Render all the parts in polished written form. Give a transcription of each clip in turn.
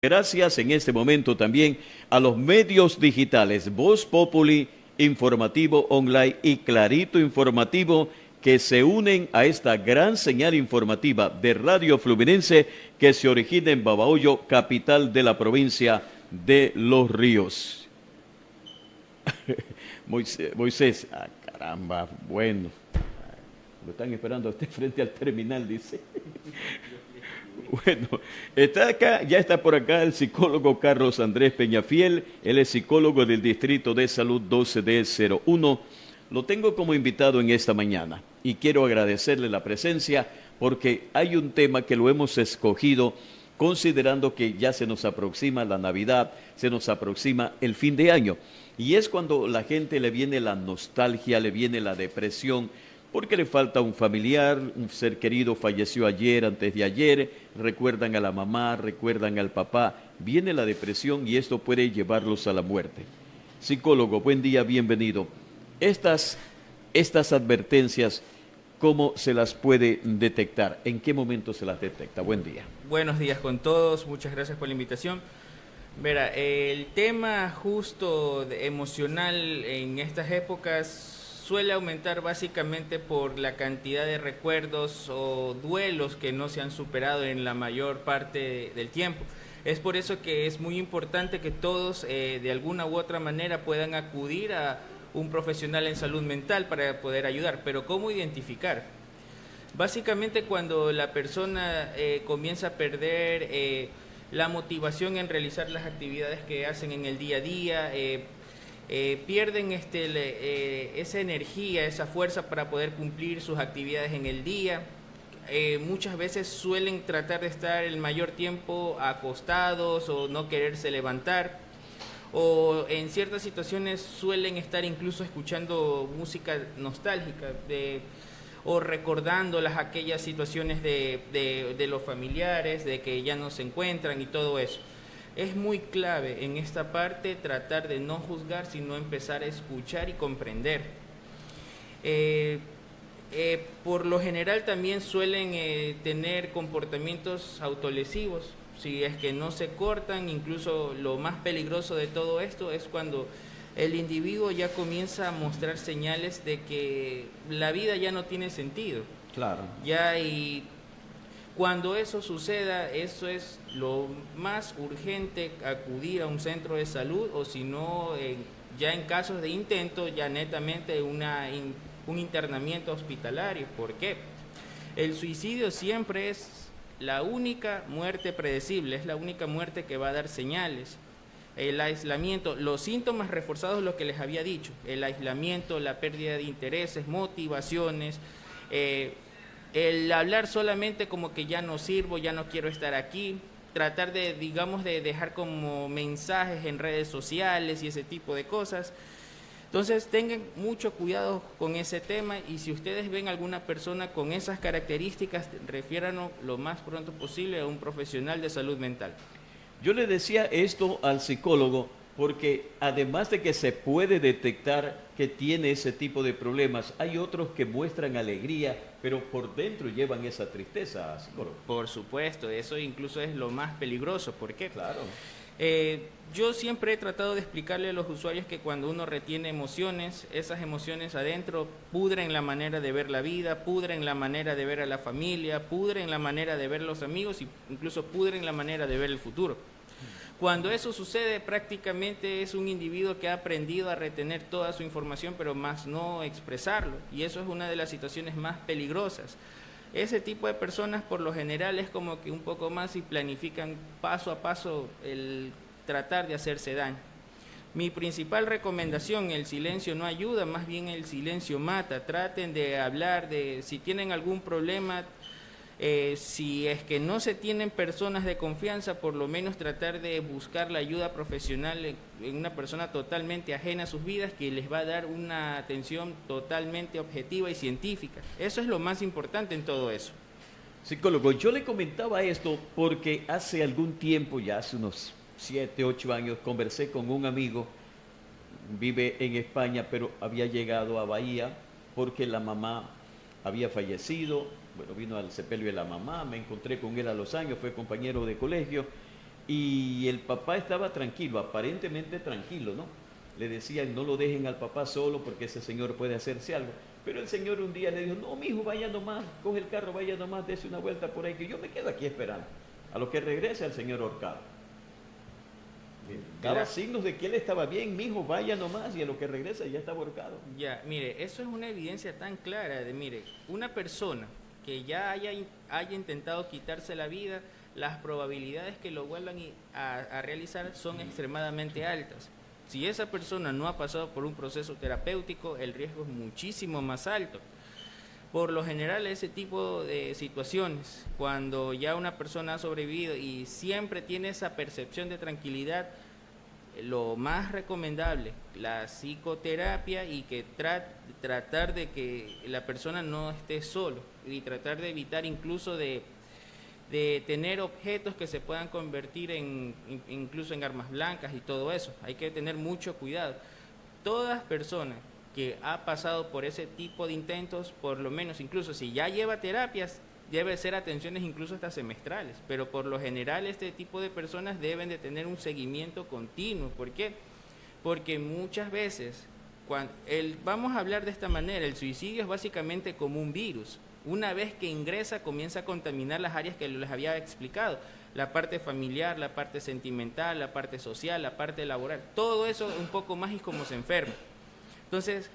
Gracias en este momento también a los medios digitales, Voz Populi, Informativo Online y Clarito Informativo, que se unen a esta gran señal informativa de Radio Fluminense que se origina en Babahoyo, capital de la provincia de Los Ríos. Moisés, caramba, bueno, lo están esperando a usted frente al terminal, dice. Bueno, está acá, ya está por acá el psicólogo Carlos Andrés Peñafiel, él es psicólogo del Distrito de Salud 12D01. Lo tengo como invitado en esta mañana y quiero agradecerle la presencia porque hay un tema que lo hemos escogido considerando que ya se nos aproxima la Navidad, se nos aproxima el fin de año y es cuando la gente le viene la nostalgia, le viene la depresión, porque le falta un familiar, un ser querido falleció ayer, antes de ayer, recuerdan a la mamá, recuerdan al papá, viene la depresión y esto puede llevarlos a la muerte. Psicólogo, buen día, bienvenido. Estas advertencias, ¿cómo se las puede detectar? ¿En qué momento se las detecta? Buen día. Buenos días con todos, muchas gracias por la invitación. Verá, el tema justo emocional en estas épocas suele aumentar básicamente por la cantidad de recuerdos o duelos que no se han superado en la mayor parte del tiempo. Es por eso que es muy importante que todos de alguna u otra manera puedan acudir a un profesional en salud mental para poder ayudar. Pero ¿cómo identificar? Básicamente cuando la persona comienza a perder la motivación en realizar las actividades que hacen en el día a día, pierden esa energía, esa fuerza para poder cumplir sus actividades en el día. Muchas veces suelen tratar de estar el mayor tiempo acostados o no quererse levantar, o en ciertas situaciones suelen estar incluso escuchando música nostálgica o recordando aquellas situaciones de los familiares, de que ya no se encuentran y todo eso. Es muy clave en esta parte tratar de no juzgar, sino empezar a escuchar y comprender. Por lo general también suelen tener comportamientos autolesivos, si es que no se cortan. Incluso lo más peligroso de todo esto es cuando el individuo ya comienza a mostrar señales de que la vida ya no tiene sentido. Claro. Y cuando eso suceda, eso es lo más urgente, acudir a un centro de salud, o si no, ya en casos de intento, ya netamente un internamiento hospitalario. ¿Por qué? El suicidio siempre es la única muerte predecible, es la única muerte que va a dar señales. El aislamiento, los síntomas reforzados, lo que les había dicho, el aislamiento, la pérdida de intereses, motivaciones, el hablar solamente como que ya no sirvo, ya no quiero estar aquí, tratar de, digamos, de dejar como mensajes en redes sociales y ese tipo de cosas. Entonces tengan mucho cuidado con ese tema, y si ustedes ven alguna persona con esas características, refiéranos lo más pronto posible a un profesional de salud mental. Yo le decía esto al psicólogo porque además de que se puede detectar que tiene ese tipo de problemas, hay otros que muestran alegría, pero por dentro llevan esa tristeza, psicólogo. Por supuesto, eso incluso es lo más peligroso. ¿Por qué? Claro. Yo siempre he tratado de explicarle a los usuarios que cuando uno retiene emociones, esas emociones adentro pudren la manera de ver la vida, pudren la manera de ver a la familia, pudren la manera de ver a los amigos, y incluso pudren la manera de ver el futuro. Cuando eso sucede, prácticamente es un individuo que ha aprendido a retener toda su información, pero más no expresarlo, y eso es una de las situaciones más peligrosas. Ese tipo de personas por lo general es como que un poco más y planifican paso a paso el tratar de hacerse daño. Mi principal recomendación: el silencio no ayuda, más bien el silencio mata. Traten de hablar, si tienen algún problema, si es que no se tienen personas de confianza, por lo menos tratar de buscar la ayuda profesional en una persona totalmente ajena a sus vidas, que les va a dar una atención totalmente objetiva y científica. Eso es lo más importante en todo eso. Psicólogo, yo le comentaba esto porque hace algún tiempo, ya hace unos 7, 8 años, conversé con un amigo, vive en España, pero había llegado a Bahía porque la mamá había fallecido. Bueno, vino al sepelio de la mamá, me encontré con él a los años, fue compañero de colegio Y el papá estaba tranquilo, aparentemente tranquilo, ¿no? Le decían, no lo dejen al papá solo porque ese señor puede hacerse algo. Pero el señor un día le dijo, no, mijo, vaya nomás, coge el carro, vaya nomás, dése una vuelta por ahí, que yo me quedo aquí esperando. A lo que regresa el señor ahorcado. Daba signos de que él estaba bien, mijo, vaya nomás, y a lo que regresa ya estaba ahorcado. Ya, mire, eso es una evidencia tan clara de, mire, una persona que ya haya intentado quitarse la vida, las probabilidades que lo vuelvan a realizar son extremadamente altas. Si esa persona no ha pasado por un proceso terapéutico, el riesgo es muchísimo más alto. Por lo general, ese tipo de situaciones, cuando ya una persona ha sobrevivido y siempre tiene esa percepción de tranquilidad, lo más recomendable, la psicoterapia y que tratar de que la persona no esté solo y tratar de evitar incluso de tener objetos que se puedan convertir incluso en armas blancas y todo eso. Hay que tener mucho cuidado. Todas personas que ha pasado por ese tipo de intentos, por lo menos incluso si ya lleva terapias, debe ser atenciones incluso hasta semestrales, pero por lo general este tipo de personas deben de tener un seguimiento continuo. ¿Por qué? Porque muchas veces, vamos a hablar de esta manera, el suicidio es básicamente como un virus. Una vez que ingresa, comienza a contaminar las áreas que les había explicado, la parte familiar, la parte sentimental, la parte social, la parte laboral, todo eso un poco más y como se enferma. Entonces,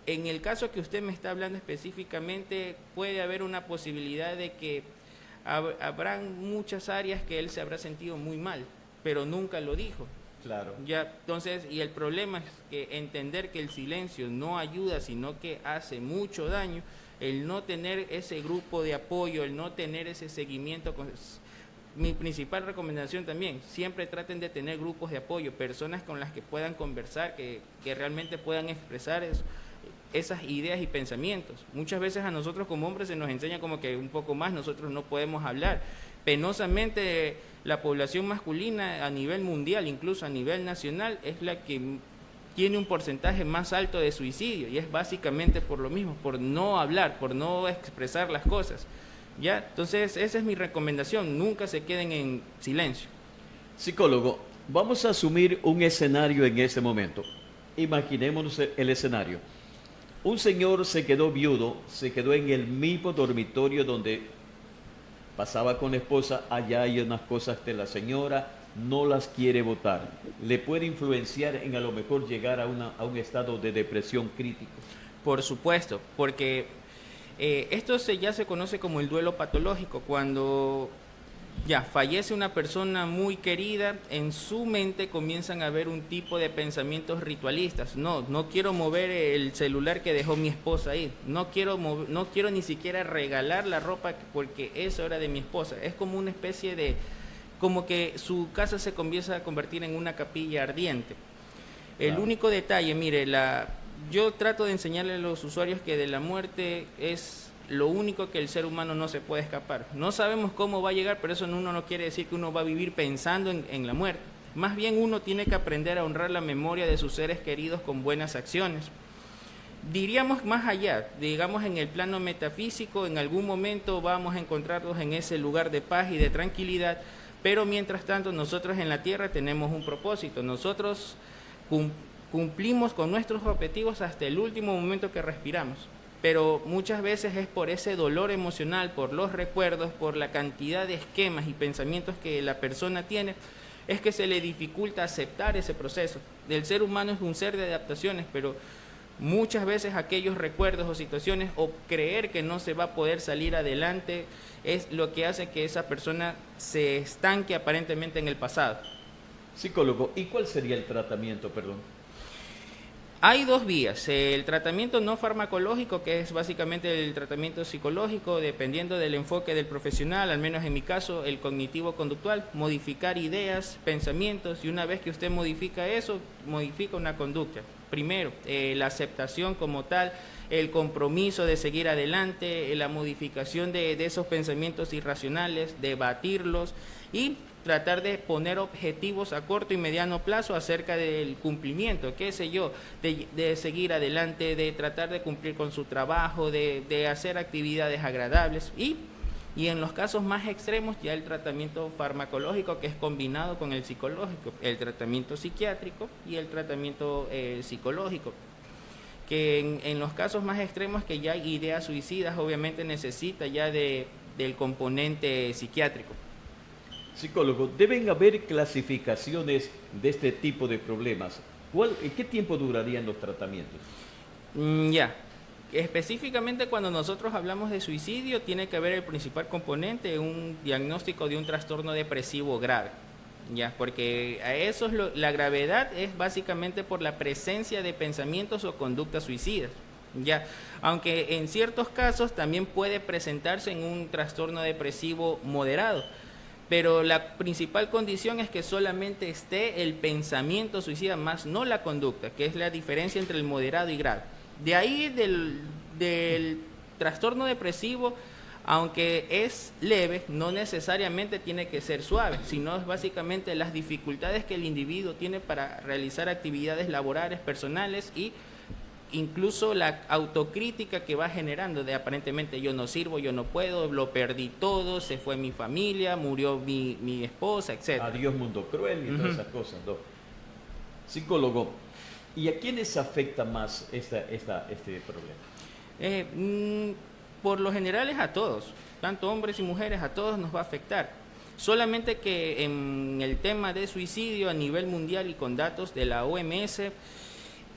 en el caso que usted me está hablando específicamente, puede haber una posibilidad de que habrán muchas áreas que él se habrá sentido muy mal, pero nunca lo dijo. Claro. Ya, entonces, y el problema es que entender que el silencio no ayuda, sino que hace mucho daño, el no tener ese grupo de apoyo, el no tener ese seguimiento. Mi principal recomendación también, siempre traten de tener grupos de apoyo, personas con las que puedan conversar, que realmente puedan expresar esas ideas y pensamientos. Muchas veces a nosotros como hombres se nos enseña como que un poco más nosotros no podemos hablar. Penosamente la población masculina a nivel mundial, incluso a nivel nacional, es la que tiene un porcentaje más alto de suicidio, y es básicamente por lo mismo, por no hablar, por no expresar las cosas. ¿Ya? Entonces esa es mi recomendación, nunca se queden en silencio. Psicólogo, vamos a asumir un escenario en ese momento. Imaginémonos el escenario. Un señor se quedó viudo, se quedó en el mismo dormitorio donde pasaba con la esposa. Allá hay unas cosas que la señora no las quiere botar. Le puede influenciar en a lo mejor llegar a un estado de depresión crítico. Por supuesto, porque esto ya se conoce como el duelo patológico. Cuando ya fallece una persona muy querida, en su mente comienzan a haber un tipo de pensamientos ritualistas. No quiero mover el celular que dejó mi esposa ahí. No quiero ni siquiera regalar la ropa porque eso era de mi esposa. Es como una especie de, como que su casa se comienza a convertir en una capilla ardiente. El único detalle, mire, yo trato de enseñarle a los usuarios que de la muerte es lo único que el ser humano no se puede escapar. No sabemos cómo va a llegar, pero eso uno no quiere decir que uno va a vivir pensando en la muerte. Más bien uno tiene que aprender a honrar la memoria de sus seres queridos con buenas acciones. Diríamos más allá, digamos en el plano metafísico, en algún momento vamos a encontrarnos en ese lugar de paz y de tranquilidad, pero mientras tanto nosotros en la tierra tenemos un propósito. Nosotros cumplimos con nuestros objetivos hasta el último momento que respiramos, pero muchas veces es por ese dolor emocional, por los recuerdos, por la cantidad de esquemas y pensamientos que la persona tiene, es que se le dificulta aceptar ese proceso. El ser humano es un ser de adaptaciones, pero muchas veces aquellos recuerdos o situaciones o creer que no se va a poder salir adelante es lo que hace que esa persona se estanque aparentemente en el pasado. Psicólogo, ¿y cuál sería el tratamiento, perdón? Hay dos vías, el tratamiento no farmacológico, que es básicamente el tratamiento psicológico, dependiendo del enfoque del profesional, al menos en mi caso, el cognitivo-conductual, modificar ideas, pensamientos, y una vez que usted modifica eso, modifica una conducta. Primero, la aceptación como tal, el compromiso de seguir adelante, la modificación de esos pensamientos irracionales, debatirlos y tratar de poner objetivos a corto y mediano plazo acerca del cumplimiento, qué sé yo, de seguir adelante, de tratar de cumplir con su trabajo, de hacer actividades agradables y Y en los casos más extremos ya el tratamiento farmacológico, que es combinado con el psicológico, el tratamiento psiquiátrico y el tratamiento psicológico, que en los casos más extremos que ya hay ideas suicidas, obviamente necesita ya del componente psiquiátrico. Psicólogo, deben haber clasificaciones de este tipo de problemas. ¿Qué tiempo durarían los tratamientos? Ya, específicamente cuando nosotros hablamos de suicidio, tiene que haber el principal componente, un diagnóstico de un trastorno depresivo grave. Ya, porque a eso es la gravedad es básicamente por la presencia de pensamientos o conductas suicidas. Ya, aunque en ciertos casos también puede presentarse en un trastorno depresivo moderado, pero la principal condición es que solamente esté el pensamiento suicida, más no la conducta, que es la diferencia entre el moderado y grave. De ahí del trastorno depresivo, aunque es leve, no necesariamente tiene que ser suave, sino es básicamente las dificultades que el individuo tiene para realizar actividades laborales, personales y incluso la autocrítica que va generando de aparentemente yo no sirvo, yo no puedo, lo perdí todo, se fue mi familia, murió mi esposa, etc. Adiós mundo cruel y todas esas cosas, ¿no? Psicólogo, ¿y a quiénes afecta más este problema? Por lo general es a todos, tanto hombres y mujeres, a todos nos va a afectar. Solamente que en el tema de suicidio a nivel mundial y con datos de la OMS,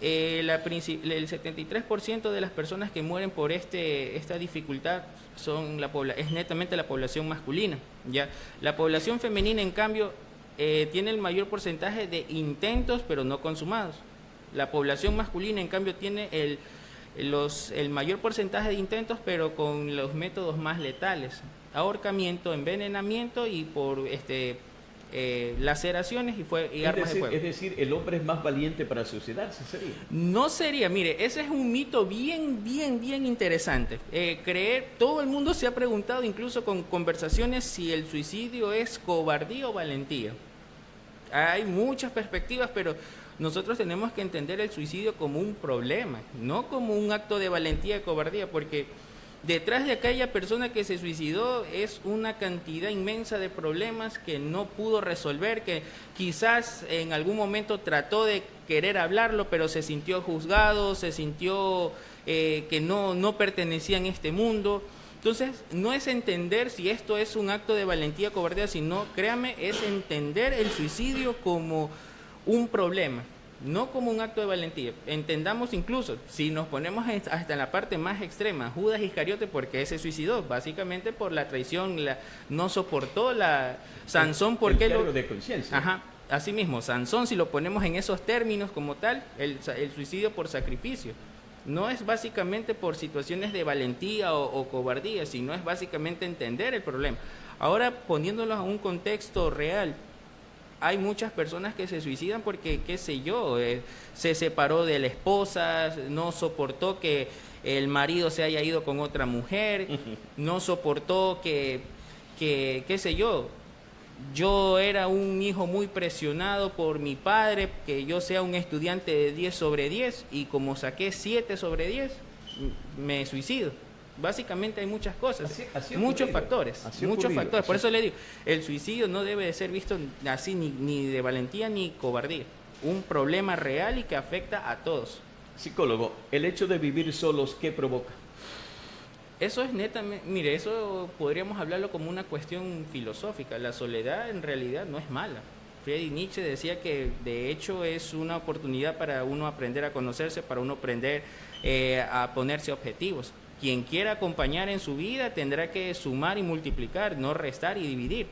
el 73% de las personas que mueren por esta dificultad es netamente la población masculina. ¿Ya? La población femenina, en cambio, tiene el mayor porcentaje de intentos, pero no consumados. La población masculina, en cambio, tiene el mayor porcentaje de intentos, pero con los métodos más letales: ahorcamiento, envenenamiento y por laceraciones y armas de fuego. Es decir, el hombre es más valiente para suicidarse, ¿sería? No sería, mire, ese es un mito bien interesante. Todo el mundo se ha preguntado, incluso con conversaciones, si el suicidio es cobardía o valentía. Hay muchas perspectivas, pero nosotros tenemos que entender el suicidio como un problema, no como un acto de valentía y cobardía, porque detrás de aquella persona que se suicidó es una cantidad inmensa de problemas que no pudo resolver, que quizás en algún momento trató de querer hablarlo, pero se sintió juzgado, se sintió que no pertenecía en este mundo. Entonces, no es entender si esto es un acto de valentía o cobardía, sino, créame, es entender el suicidio como un problema, no como un acto de valentía. Entendamos incluso, si nos ponemos hasta en la parte más extrema, Judas Iscariote, porque se suicidó básicamente por la traición, no soportó Sansón, porque el cargo de conciencia. Ajá, así mismo, Sansón, si lo ponemos en esos términos como tal, el suicidio por sacrificio. No es básicamente por situaciones de valentía o cobardía, sino es básicamente entender el problema. Ahora, poniéndolo en un contexto real, hay muchas personas que se suicidan porque, qué sé yo, se separó de la esposa, no soportó que el marido se haya ido con otra mujer, no soportó que qué sé yo era un hijo muy presionado por mi padre, que yo sea un estudiante de 10 sobre 10 y como saqué 7 sobre 10, me suicido. Básicamente hay muchas cosas, muchos factores. Por eso le digo, el suicidio no debe de ser visto así ni de valentía ni cobardía. Un problema real y que afecta a todos. Psicólogo, el hecho de vivir solos, ¿qué provoca? Eso es netamente, mire, eso podríamos hablarlo como una cuestión filosófica. La soledad en realidad no es mala. Friedrich Nietzsche decía que de hecho es una oportunidad para uno aprender a conocerse, para uno aprender a ponerse objetivos. Quien quiera acompañar en su vida tendrá que sumar y multiplicar, no restar y dividir.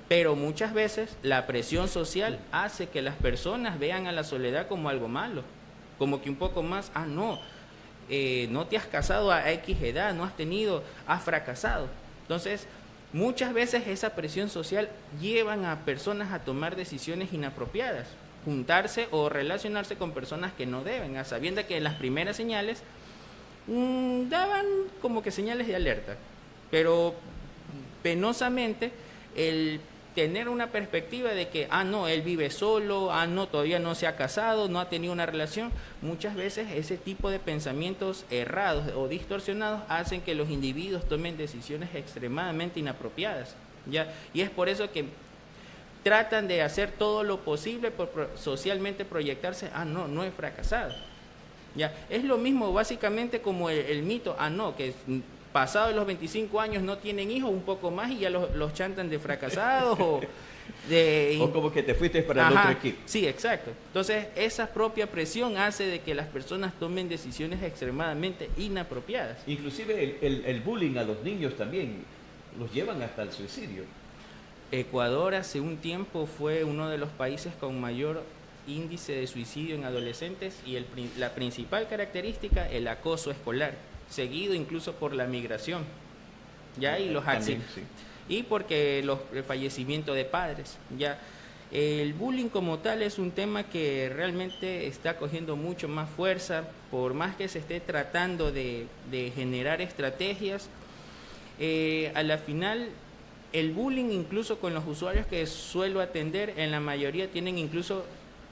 Pero muchas veces la presión social hace que las personas vean a la soledad como algo malo, como que un poco más, no te has casado a X edad, has fracasado. Entonces, muchas veces esa presión social llevan a personas a tomar decisiones inapropiadas, juntarse o relacionarse con personas que no deben, a sabiendas que las primeras señales daban como que señales de alerta, pero penosamente tener una perspectiva de que, no, él vive solo, no, todavía no se ha casado, no ha tenido una relación. Muchas veces ese tipo de pensamientos errados o distorsionados hacen que los individuos tomen decisiones extremadamente inapropiadas, ¿ya? Y es por eso que tratan de hacer todo lo posible por socialmente proyectarse, no, no he fracasado. Ya, es lo mismo básicamente como el mito, no, que pasado los 25 años no tienen hijos, un poco más y ya los chantan de fracasados o como que te fuiste para el otro equipo. Sí, exacto. Entonces, esa propia presión hace de que las personas tomen decisiones extremadamente inapropiadas. Inclusive el bullying a los niños también los llevan hasta el suicidio. Ecuador hace un tiempo fue uno de los países con mayor índice de suicidio en adolescentes y la principal característica, el acoso escolar, seguido incluso por la migración, ya, y los accidentes, sí. Y porque el fallecimiento de padres, ya. El bullying como tal es un tema que realmente está cogiendo mucho más fuerza, por más que se esté tratando de generar estrategias, a la final el bullying incluso con los usuarios que suelo atender, en la mayoría tienen incluso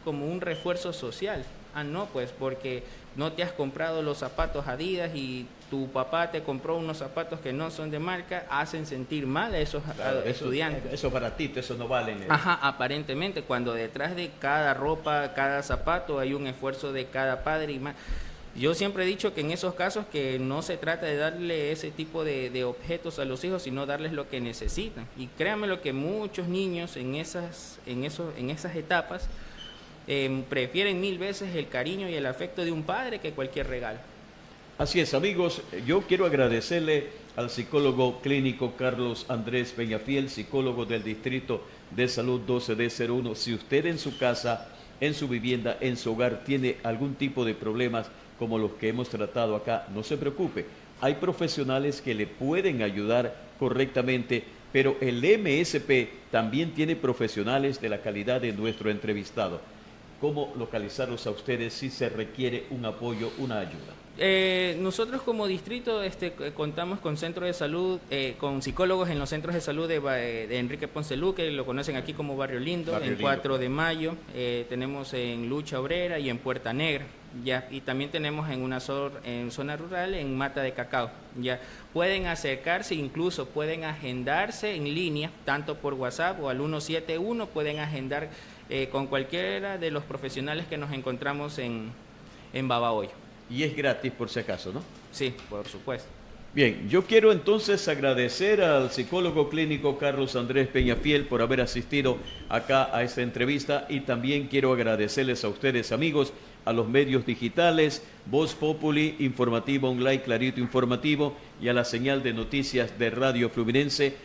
como un refuerzo social. No, pues porque no te has comprado los zapatos Adidas y tu papá te compró unos zapatos que no son de marca, hacen sentir mal a esos estudiantes. Eso para ti, eso no vale. Aparentemente, cuando detrás de cada ropa, cada zapato hay un esfuerzo de cada padre y más. Yo siempre he dicho que en esos casos que no se trata de darle ese tipo de objetos a los hijos, sino darles lo que necesitan. Y créanme lo que muchos niños en esas etapas prefieren 1000 veces el cariño y el afecto de un padre que cualquier regalo. Así es, amigos, yo quiero agradecerle al psicólogo clínico Carlos Andrés Peñafiel, psicólogo del Distrito de Salud 12D01. Si usted en su casa, en su vivienda, en su hogar tiene algún tipo de problemas como los que hemos tratado acá, no se preocupe. Hay profesionales que le pueden ayudar correctamente, pero el MSP también tiene profesionales de la calidad de nuestro entrevistado. ¿Cómo localizarlos a ustedes si se requiere un apoyo, una ayuda? Nosotros como distrito contamos con centros de salud, con psicólogos en los centros de salud de Enrique Ponce Luque, lo conocen aquí como Barrio Lindo, en 4 de Mayo, tenemos en Lucha Obrera y en Puerta Negra, ya, y también tenemos en zona rural, en Mata de Cacao, ya. Pueden acercarse, incluso pueden agendarse en línea, tanto por WhatsApp o al 171, pueden agendar con cualquiera de los profesionales que nos encontramos en Babahoyo. Y es gratis por si acaso, ¿no? Sí, por supuesto. Bien, yo quiero entonces agradecer al psicólogo clínico Carlos Andrés Peñafiel por haber asistido acá a esta entrevista y también quiero agradecerles a ustedes, amigos, a los medios digitales, Voz Populi, Informativo Online, Clarito Informativo y a la señal de noticias de Radio Fluminense